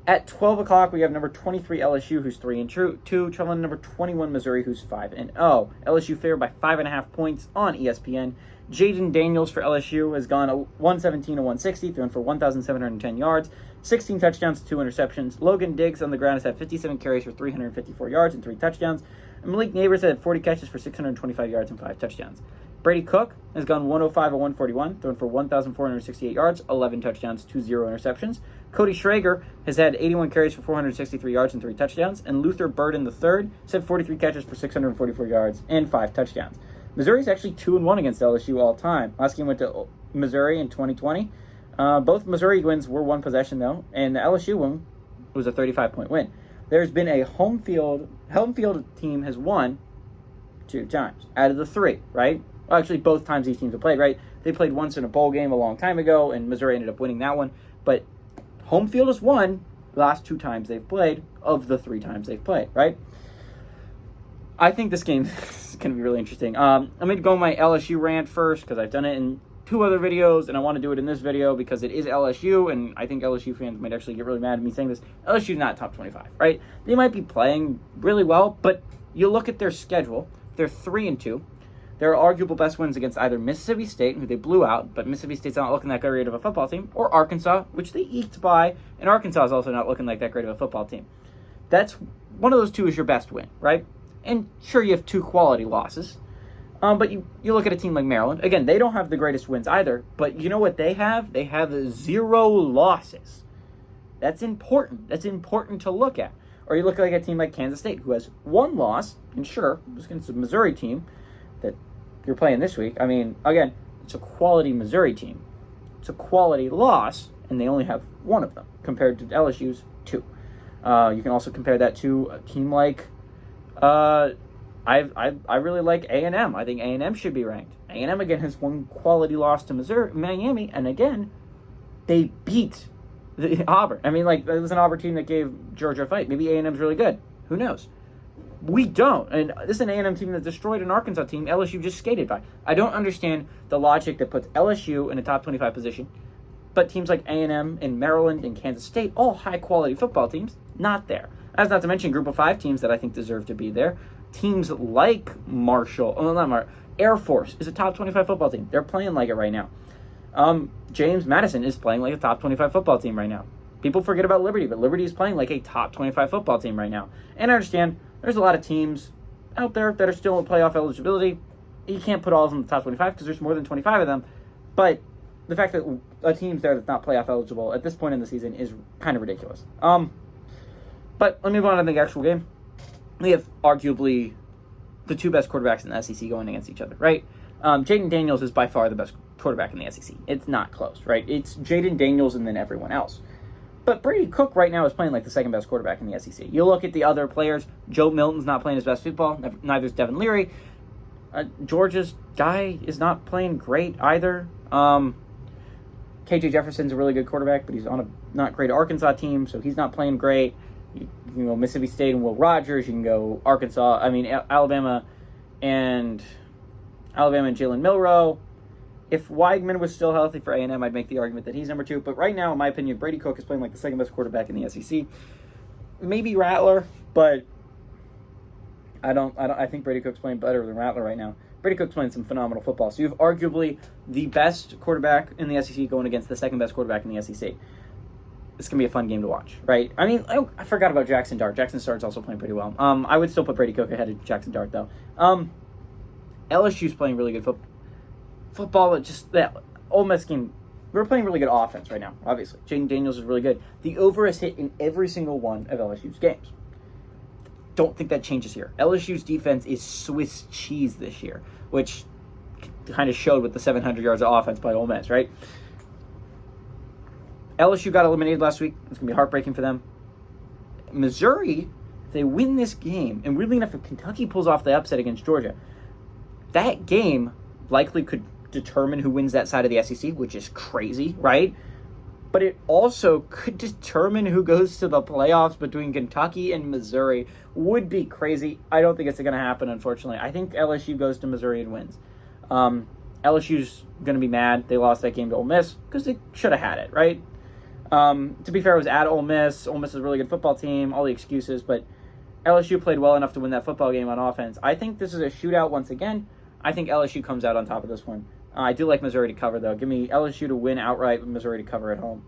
At 12 o'clock, we have number 23 LSU, who's 3-2, traveling to number 21 Missouri, who's 5-0. LSU favored by 5.5 points on ESPN. Jaden Daniels for LSU has gone 117 to 160, thrown for 1,710 yards, 16 touchdowns, 2 interceptions. Logan Diggs on the ground has had 57 carries for 354 yards and 3 touchdowns. And Malik Neighbors had 40 catches for 625 yards and 5 touchdowns. Brady Cook has gone 105 to 141, thrown for 1,468 yards, 11 touchdowns, 2 interceptions. Cody Schrager has had 81 carries for 463 yards and 3 touchdowns. And Luther Burden III has had 43 catches for 644 yards and 5 touchdowns. Missouri's actually 2-1 against LSU all time. Last game went to Missouri in 2020. Both Missouri wins were one possession, though, and the LSU one was a 35-point win. There's been a home field team has won 2 times out of the 3, right? Well, actually, both times these teams have played, right? They played once in a bowl game a long time ago, and Missouri ended up winning that one. But home field has won the last 2 times they've played of the 3 times they've played, right? I think this game is going to be really interesting. I'm going to go my LSU rant first because I've done it in 2 other videos, and I want to do it in this video because it is LSU, and I think LSU fans might actually get really mad at me saying this. LSU's not top 25, right? They might be playing really well, but you look at their schedule, they're 3-2. Their arguable best wins against either Mississippi State, who they blew out, but Mississippi State's not looking that great of a football team, or Arkansas, which they eked by, and Arkansas is also not looking like that great of a football team. That's one of those 2 is your best win, right? And sure, you have 2 quality losses. But you look at a team like Maryland. Again, they don't have the greatest wins either. But you know what they have? They have 0 losses. That's important. That's important to look at. Or you look at a team like Kansas State, who has 1 loss. And sure, it was against the Missouri team that you're playing this week. I mean, again, it's a quality Missouri team. It's a quality loss, and they only have 1 of them compared to LSU's 2. You can also compare that to a team like... I really like A&M. I think A&M should be ranked. A&M, again, has 1 quality loss to Miami, and again, they beat Auburn. I mean, like, it was an Auburn team that gave Georgia a fight. Maybe A&M's really good. Who knows? We don't. And this is an A&M team that destroyed an Arkansas team LSU just skated by. I don't understand the logic that puts LSU in a top 25 position, but teams like A&M and Maryland and Kansas State, all high-quality football teams, not there. That's not to mention Group of 5 teams that I think deserve to be there. Teams like Air Force is a top 25 football team. They're playing like it right now. James Madison is playing like a top 25 football team right now. People forget about Liberty, but Liberty is playing like a top 25 football team right now. And I understand there's a lot of teams out there that are still in playoff eligibility. You can't put all of them in the top 25 because there's more than 25 of them. But the fact that a team's there that's not playoff eligible at this point in the season is kind of ridiculous. But let me move on to the actual game. We have arguably the 2 best quarterbacks in the SEC going against each other, right? Jaden Daniels is by far the best quarterback in the SEC. It's not close, right? It's Jaden Daniels and then everyone else. But Brady Cook right now is playing like the 2nd best quarterback in the SEC. You look at the other players, Joe Milton's not playing his best football, neither is Devin Leary. Georgia's guy is not playing great either. KJ Jefferson's a really good quarterback, but he's on a not great Arkansas team, so he's not playing great. You can go Mississippi State and Will Rogers. You can go Alabama and Jalen Milroe. If Weigman was still healthy for A&M, I'd make the argument that he's number 2. But right now, in my opinion, Brady Cook is playing like the 2nd best quarterback in the SEC. Maybe Rattler, but I think Brady Cook's playing better than Rattler right now. Brady Cook's playing some phenomenal football. So you have arguably the best quarterback in the SEC going against the 2nd best quarterback in the SEC. It's going to be a fun game to watch, right? I mean, I forgot about Jackson Dart. Jackson Dart's also playing pretty well. I would still put Brady Cook ahead of Jackson Dart, though. LSU's playing really good football. Just that Ole Miss game, we're playing really good offense right now, obviously. Jaden Daniels is really good. The over is hit in every single one of LSU's games. Don't think that changes here. LSU's defense is Swiss cheese this year, which kind of showed with the 700 yards of offense by Ole Miss, right? LSU got eliminated last week. It's going to be heartbreaking for them. Missouri, if they win this game, and weirdly enough, if Kentucky pulls off the upset against Georgia, that game likely could determine who wins that side of the SEC, which is crazy, right? But it also could determine who goes to the playoffs between Kentucky and Missouri. Would be crazy. I don't think it's going to happen, unfortunately. I think LSU goes to Missouri and wins. LSU's going to be mad they lost that game to Ole Miss because they should have had it, right? To be fair, it was at Ole Miss. Ole Miss is a really good football team, all the excuses, but LSU played well enough to win that football game on offense. I think this is a shootout once again. I think LSU comes out on top of this one. I do like Missouri to cover, though. Give me LSU to win outright, Missouri to cover at home.